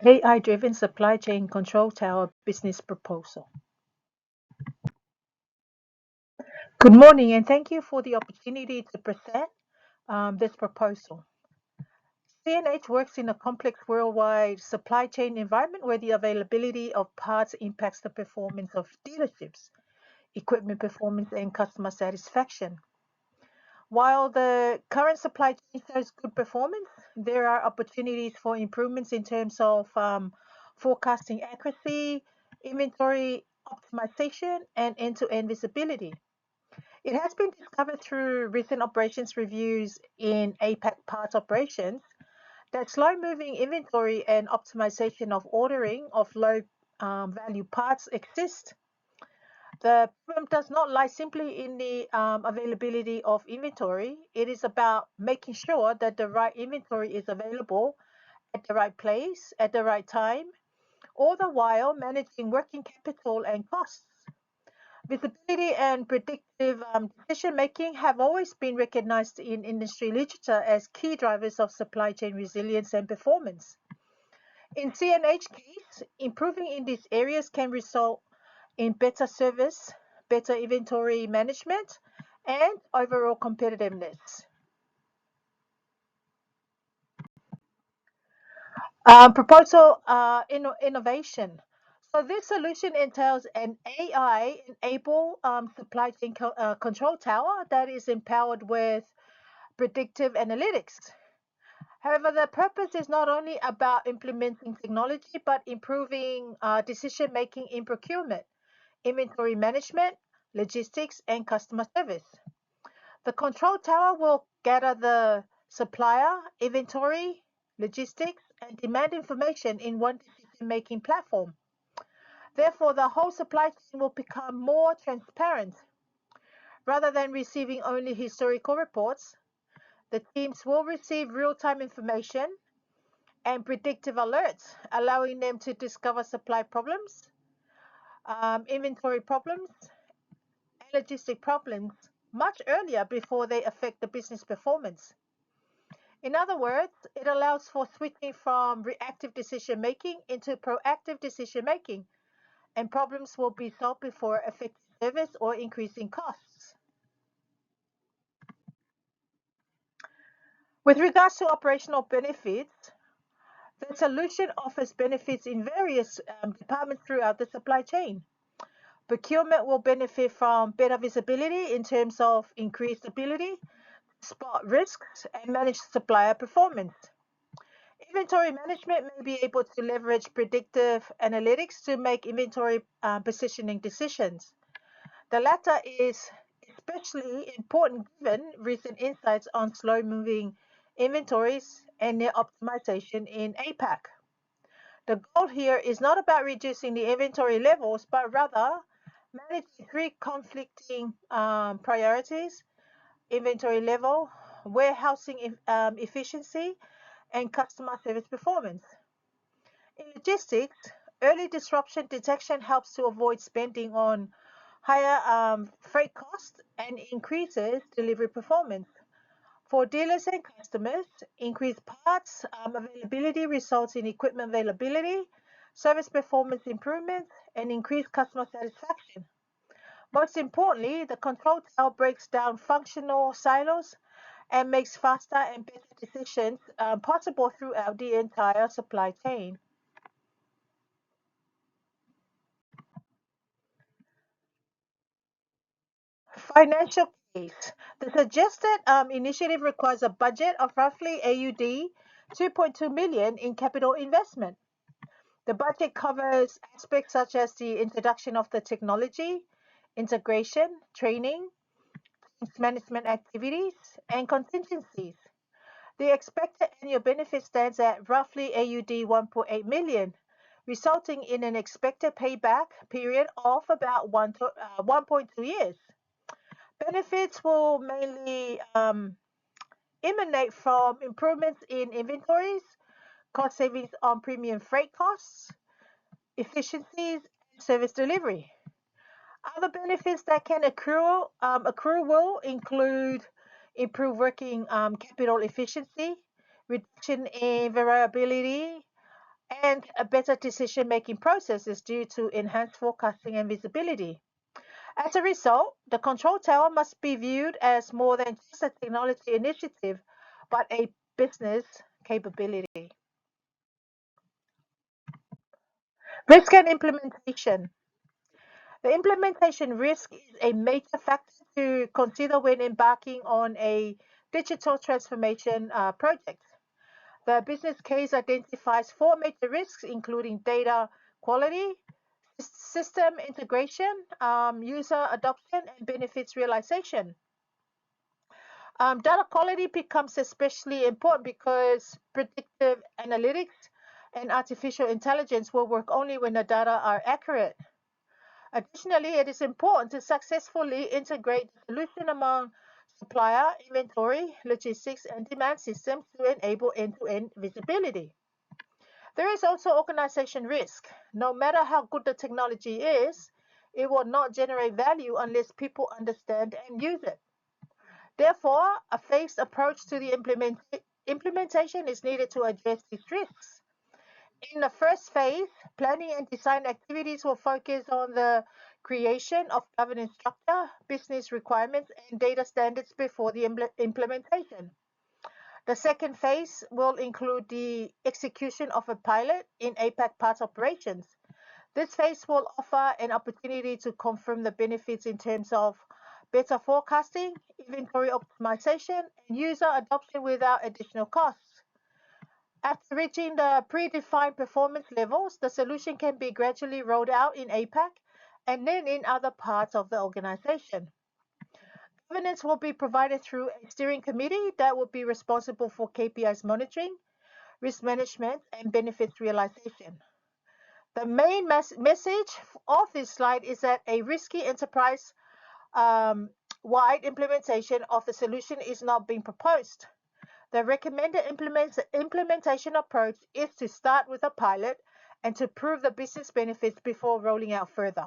AI-driven supply chain control tower business proposal. Good morning, and thank you for the opportunity to present this proposal. CNH works in a complex worldwide supply chain environment where the availability of parts impacts the performance of dealerships, equipment performance, and customer satisfaction. While the current supply chain shows good performance, there are opportunities for improvements in terms of forecasting accuracy, inventory optimization, and end-to-end visibility. It has been discovered through recent operations reviews in APAC parts operations that slow-moving inventory and optimization of ordering of low-value parts exist. The problem does not lie simply in the availability of inventory. It is about making sure that the right inventory is available at the right place at the right time, all the while managing working capital and costs. Visibility and predictive decision making have always been recognized in industry literature as key drivers of supply chain resilience and performance. In CNH case, improving in these areas can result in better service, better inventory management, and overall competitiveness. Proposal innovation. So this solution entails an AI-enabled supply chain control tower that is empowered with predictive analytics. However, the purpose is not only about implementing technology, but improving decision making in procurement, inventory management, logistics, and customer service. The control tower will gather the supplier, inventory, logistics, and demand information in one decision-making platform. Therefore, the whole supply chain will become more transparent. Rather than receiving only historical reports, the teams will receive real-time information and predictive alerts, allowing them to discover supply problems, inventory problems, and logistic problems much earlier before they affect the business performance. In other words, it allows for switching from reactive decision making into proactive decision making, and problems will be solved before affecting service or increasing costs. With regards to operational benefits, the solution offers benefits in various departments throughout the supply chain. Procurement will benefit from better visibility in terms of increased ability to spot risks and manage supplier performance. Inventory management may be able to leverage predictive analytics to make inventory positioning decisions. The latter is especially important given recent insights on slow-moving inventories and their optimization in APAC. The goal here is not about reducing the inventory levels, but rather managing three conflicting priorities: inventory level, warehousing efficiency, and customer service performance. In logistics, early disruption detection helps to avoid spending on higher freight costs and increases delivery performance. For dealers and customers, increased parts availability results in equipment availability, service performance improvements, and increased customer satisfaction. Most importantly, the control tower breaks down functional silos and makes faster and better decisions possible throughout the entire supply chain. Financial case. The suggested initiative requires a budget of roughly AUD 2.2 million in capital investment. The budget covers aspects such as the introduction of the technology, integration, training, management activities, and contingencies. The expected annual benefit stands at roughly AUD 1.8 million, resulting in an expected payback period of about 1.2 years. Benefits will mainly emanate from improvements in inventories, cost savings on premium freight costs, efficiencies, and service delivery. Other benefits that can accrue will include improved working capital efficiency, reduction in variability, and a better decision-making processes due to enhanced forecasting and visibility. As a result, the control tower must be viewed as more than just a technology initiative, but a business capability. Risk and implementation. The implementation risk is a major factor to consider when embarking on a digital transformation project. The business case identifies four major risks, including data quality, system integration, user adoption, and benefits realization. Data quality becomes especially important because predictive analytics and artificial intelligence will work only when the data are accurate. Additionally, it is important to successfully integrate the solution among supplier, inventory, logistics, and demand systems to enable end-to-end visibility. There is also organization risk. No matter how good the technology is, it will not generate value unless people understand and use it. Therefore, a phased approach to the implementation is needed to address these risks. In the first phase, planning and design activities will focus on the creation of governance structure, business requirements, and data standards before the implementation. The second phase will include the execution of a pilot in APAC parts operations. This phase will offer an opportunity to confirm the benefits in terms of better forecasting, inventory optimization, and user adoption without additional costs. After reaching the predefined performance levels, the solution can be gradually rolled out in APAC and then in other parts of the organization. Governance will be provided through a steering committee that will be responsible for KPIs monitoring, risk management, and benefits realization. The main message of this slide is that a risky enterprise wide implementation of the solution is not being proposed. The recommended implementation approach is to start with a pilot and to prove the business benefits before rolling out further.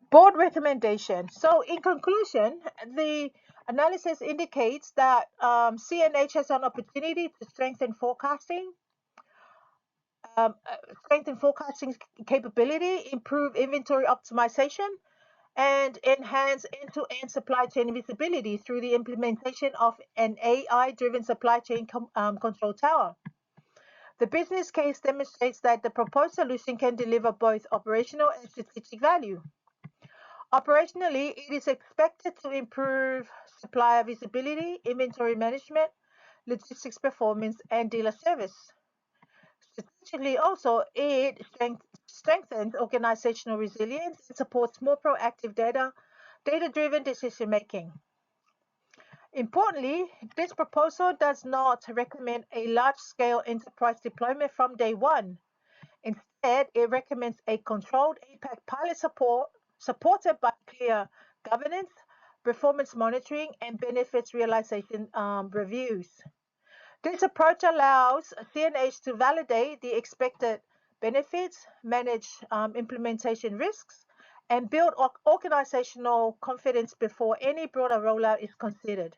Board recommendation. So in conclusion, the analysis indicates that CNH has an opportunity to strengthen forecasting capability, improve inventory optimization, and enhance end-to-end supply chain visibility through the implementation of an AI-driven supply chain control tower. The business case demonstrates that the proposed solution can deliver both operational and strategic value. Operationally, it is expected to improve supplier visibility, inventory management, logistics performance, and dealer service. Strategically, also, it strengthens organizational resilience and supports more proactive data-driven decision making. Importantly, this proposal does not recommend a large-scale enterprise deployment from day one. Instead, it recommends a controlled APAC pilot supported by clear governance, performance monitoring, and benefits realization reviews. This approach allows CNH to validate the expected benefits, manage implementation risks, and build organizational confidence before any broader rollout is considered.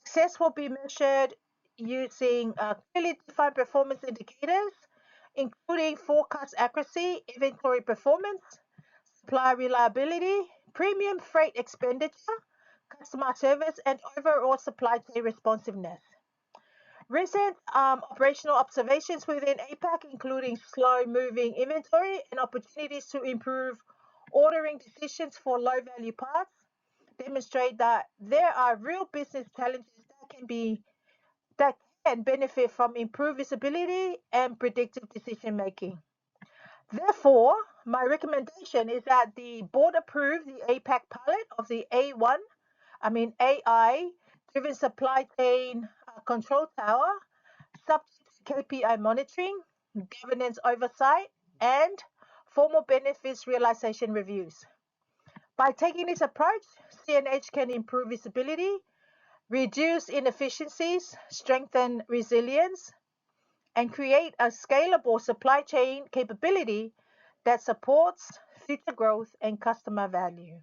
Success will be measured using clearly defined performance indicators, including forecast accuracy, inventory performance, supply reliability, premium freight expenditure, customer service, and overall supply chain responsiveness. Recent operational observations within APAC, including slow-moving inventory and opportunities to improve ordering decisions for low-value parts, demonstrate that there are real business challenges that can benefit from improved visibility and predictive decision making. Therefore, my recommendation is that the board approve the APAC pilot of the AI-driven supply chain control tower, subject to KPI monitoring, governance oversight, and formal benefits realization reviews. By taking this approach, CNH can improve visibility, reduce inefficiencies, strengthen resilience, and create a scalable supply chain capability that supports future growth and customer value.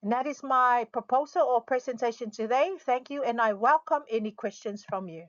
And that is my proposal or presentation today. Thank you, and I welcome any questions from you.